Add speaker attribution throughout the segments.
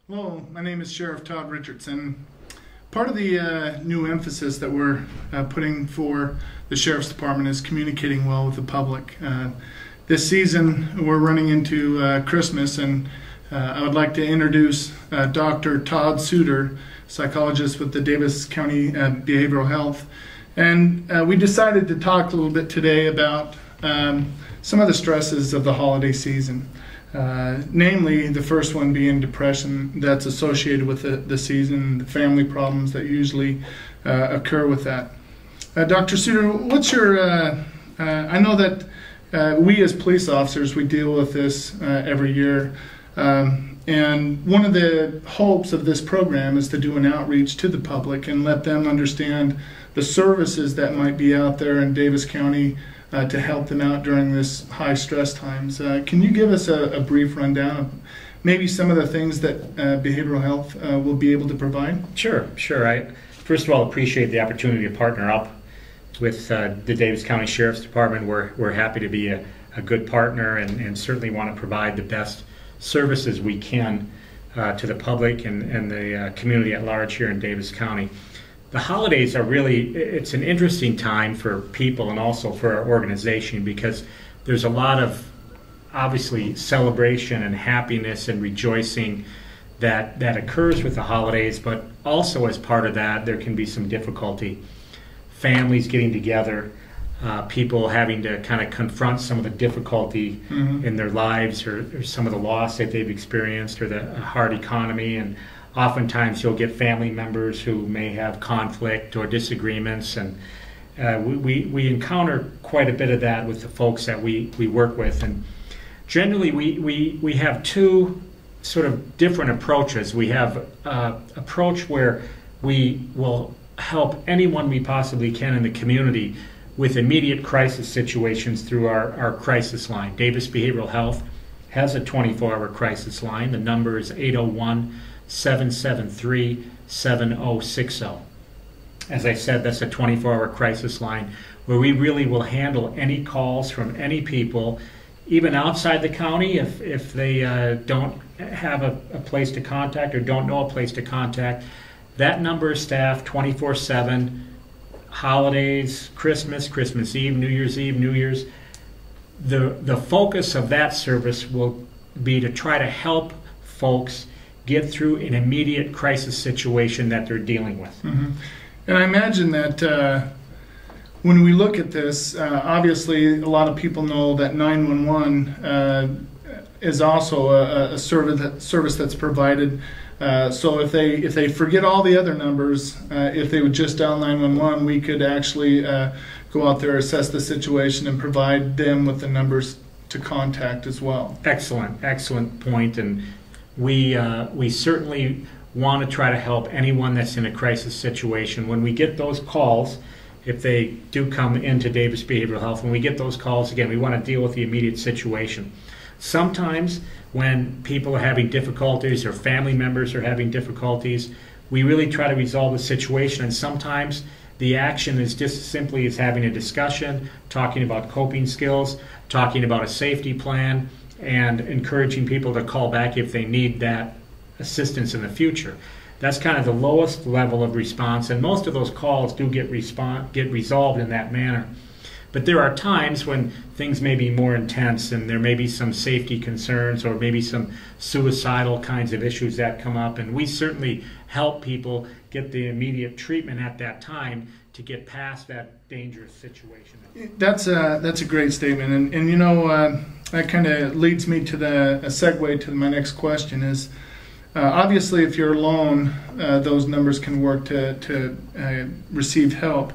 Speaker 1: Hello, my name is Sheriff Todd Richardson. Part of the new emphasis that we're putting for the Sheriff's Department is communicating well with the public. This season we're running into Christmas, and I would like to introduce Dr. Todd Soutor, psychologist with the Davis County Behavioral Health. And we decided to talk a little bit today about some of the stresses of the holiday season. Namely, the first one being depression that's associated with the season, the family problems that usually occur with that. Dr. Soutor, what's your, I know that we as police officers, we deal with this every year, and one of the hopes of this program is to do an outreach to the public and let them understand the services that might be out there in Davis County to help them out during this high stress times. Can you give us a brief rundown of maybe some of the things that behavioral health will be able to provide?
Speaker 2: Sure. I first of all appreciate the opportunity to partner up with the Davis County Sheriff's Department. We're happy to be a good partner and certainly want to provide the best services we can to the public and the community at large here in Davis County. The holidays are really, it's an interesting time for people and also for our organization because there's a lot of obviously celebration and happiness and rejoicing that occurs with the holidays, but also as part of that there can be some difficulty. Families getting together, people having to kind of confront some of the difficulty in their lives or some of the loss that they've experienced or the hard economy, and oftentimes you'll get family members who may have conflict or disagreements, and we encounter quite a bit of that with the folks that we work with. And generally we have two sort of different approaches. We have an approach where we will help anyone we possibly can in the community with immediate crisis situations through our crisis line. Davis Behavioral Health has a 24-hour crisis line. The number is 801-773-7060. As I said, that's a 24-hour crisis line where we really will handle any calls from any people, even outside the county, if they don't have a place to contact or don't know a place to contact. That number is staffed 24/7, holidays, Christmas Eve, New Year's Eve, New Year's. The focus of that service will be to try to help folks get through an immediate crisis situation that they're dealing with.
Speaker 1: And I imagine that when we look at this, obviously a lot of people know that 911 is also a service that's provided. So if they forget all the other numbers, if they would just dial 911, we could actually go out there, assess the situation, and provide them with the numbers to contact as well.
Speaker 2: Excellent point. And we certainly want to try to help anyone that's in a crisis situation. When we get those calls, if they do come into Davis Behavioral Health, when we get those calls, again, we want to deal with the immediate situation. Sometimes when people are having difficulties or family members are having difficulties, we really try to resolve the situation, and sometimes the action is just simply as having a discussion, talking about coping skills, talking about a safety plan, and encouraging people to call back if they need that assistance in the future. That's kind of the lowest level of response, and most of those calls do get resolved in that manner. But there are times when things may be more intense and there may be some safety concerns or maybe some suicidal kinds of issues that come up, and we certainly help people get the immediate treatment at that time to get past that dangerous situation.
Speaker 1: That's a great statement, and you know, that kind of leads me to a segue to my next question is, obviously if you're alone, those numbers can work to receive help.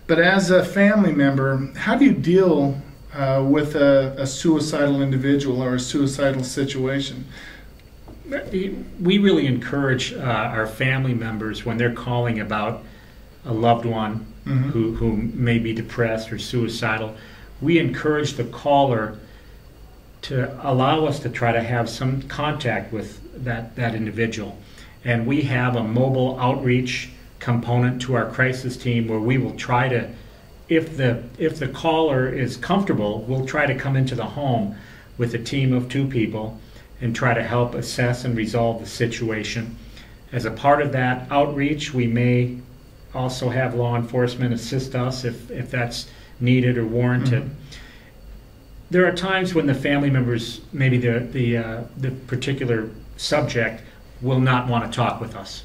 Speaker 1: But as a family member, how do you deal with a suicidal individual or a suicidal situation?
Speaker 2: We really encourage our family members when they're calling about a loved one who may be depressed or suicidal. We encourage the caller to allow us to try to have some contact with that individual. And we have a mobile outreach component to our crisis team where we will try to, if the caller is comfortable, we'll try to come into the home with a team of 2 people and try to help assess and resolve the situation. As a part of that outreach, we may also have law enforcement assist us if that's needed or warranted. Mm-hmm. There are times when the family members, maybe the particular subject, will not want to talk with us.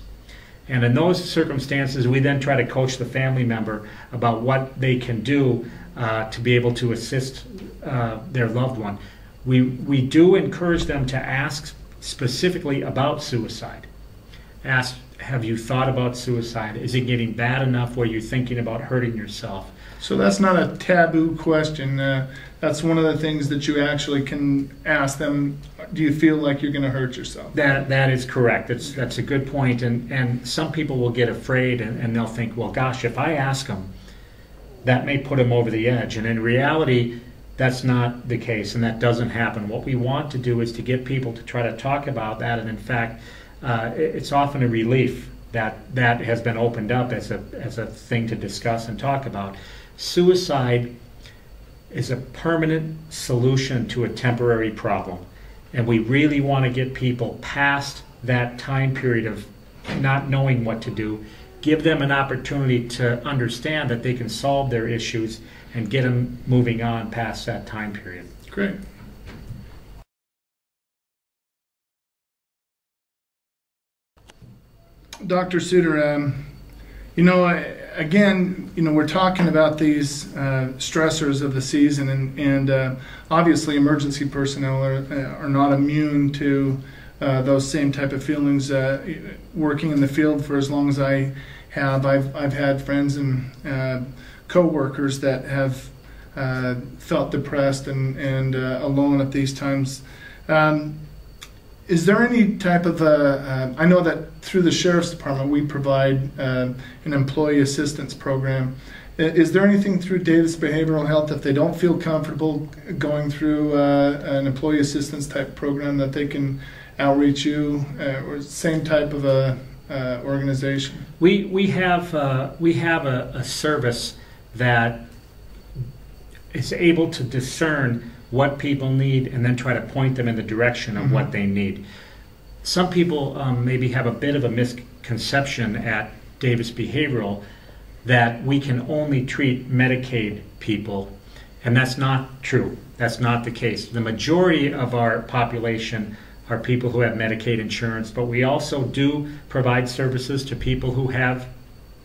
Speaker 2: And in those circumstances, we then try to coach the family member about what they can do to be able to assist their loved one. We do encourage them to ask specifically about suicide. Ask, have you thought about suicide? Is it getting bad enough where you're thinking about hurting yourself?
Speaker 1: So that's not a taboo question. That's one of the things that you actually can ask them. Do you feel like you're going to hurt yourself?
Speaker 2: That is correct. That's a good point. And some people will get afraid and they'll think, well, gosh, if I ask them, that may put them over the edge. And in reality, that's not the case, and that doesn't happen. What we want to do is to get people to try to talk about that, and in fact, it's often a relief that has been opened up as a thing to discuss and talk about. Suicide is a permanent solution to a temporary problem, and we really want to get people past that time period of not knowing what to do, give them an opportunity to understand that they can solve their issues and get them moving on past that time period.
Speaker 1: Great. Dr. Soutor, again, we're talking about these stressors of the season, and obviously emergency personnel are not immune to those same type of feelings. Working in the field for as long as I have, I've had friends and co-workers that have felt depressed and alone at these times. Is there any type of I know that through the Sheriff's Department we provide an employee assistance program. Is there anything through Davis Behavioral Health, if they don't feel comfortable going through an employee assistance type program, that they can outreach you, or same type of a organization?
Speaker 2: We have a service that is able to discern what people need and then try to point them in the direction of what they need. Some people maybe have a bit of a misconception at Davis Behavioral that we can only treat Medicaid people, and that's not true. That's not the case. The majority of our population are people who have Medicaid insurance, but we also do provide services to people who have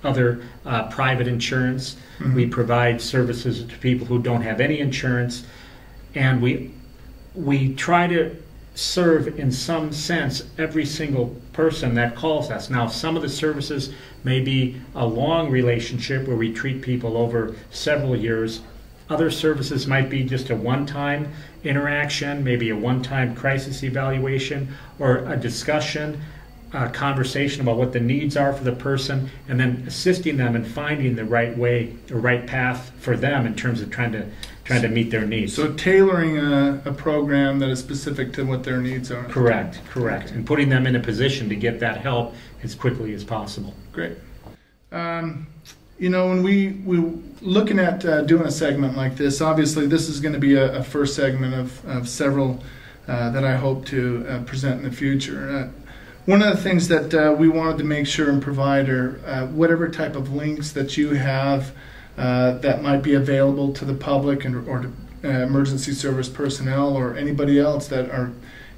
Speaker 2: other private insurance. Mm-hmm. We provide services to people who don't have any insurance, and we try to serve in some sense every single person that calls us. Now, some of the services may be a long relationship where we treat people over several years. Other services might be just a one-time interaction, maybe a one-time crisis evaluation, or a discussion, a conversation about what the needs are for the person, and then assisting them in finding the right way, the right path for them in terms of trying to meet their needs.
Speaker 1: So tailoring a program that is specific to what their needs are.
Speaker 2: Correct.
Speaker 1: Okay.
Speaker 2: And putting them in a position to get that help as quickly as possible.
Speaker 1: Great. When we looking at doing a segment like this, obviously this is going to be a first segment of several that I hope to present in the future. One of the things that we wanted to make sure and provide are whatever type of links that you have that might be available to the public or to emergency service personnel or anybody else that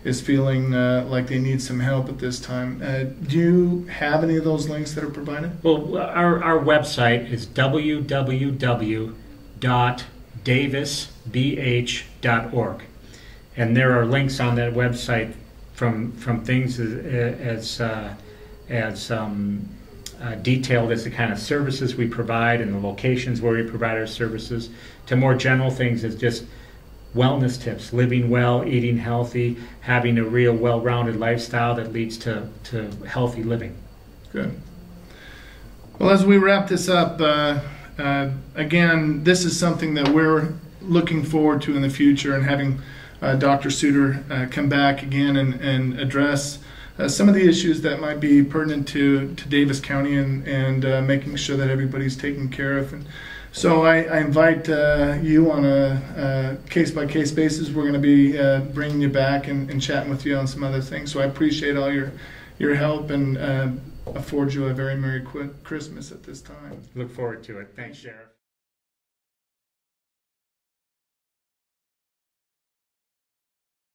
Speaker 1: is feeling like they need some help at this time. Do you have any of those links that are provided?
Speaker 2: Well, our website is www.davisbh.org, and there are links on that website from things as detailed as the kind of services we provide and the locations where we provide our services, to more general things as just wellness tips, living well, eating healthy, having a real well-rounded lifestyle that leads to healthy living.
Speaker 1: Good. Well, as we wrap this up, again, this is something that we're looking forward to in the future, and having Dr. Soutor come back again and address some of the issues that might be pertinent to Davis County and making sure that everybody's taken care of. And So I invite you on a case-by-case basis. We're going to be bringing you back and chatting with you on some other things. So I appreciate all your help and afford you a very Merry Christmas at this time.
Speaker 2: Look forward to it. Thanks, Sheriff.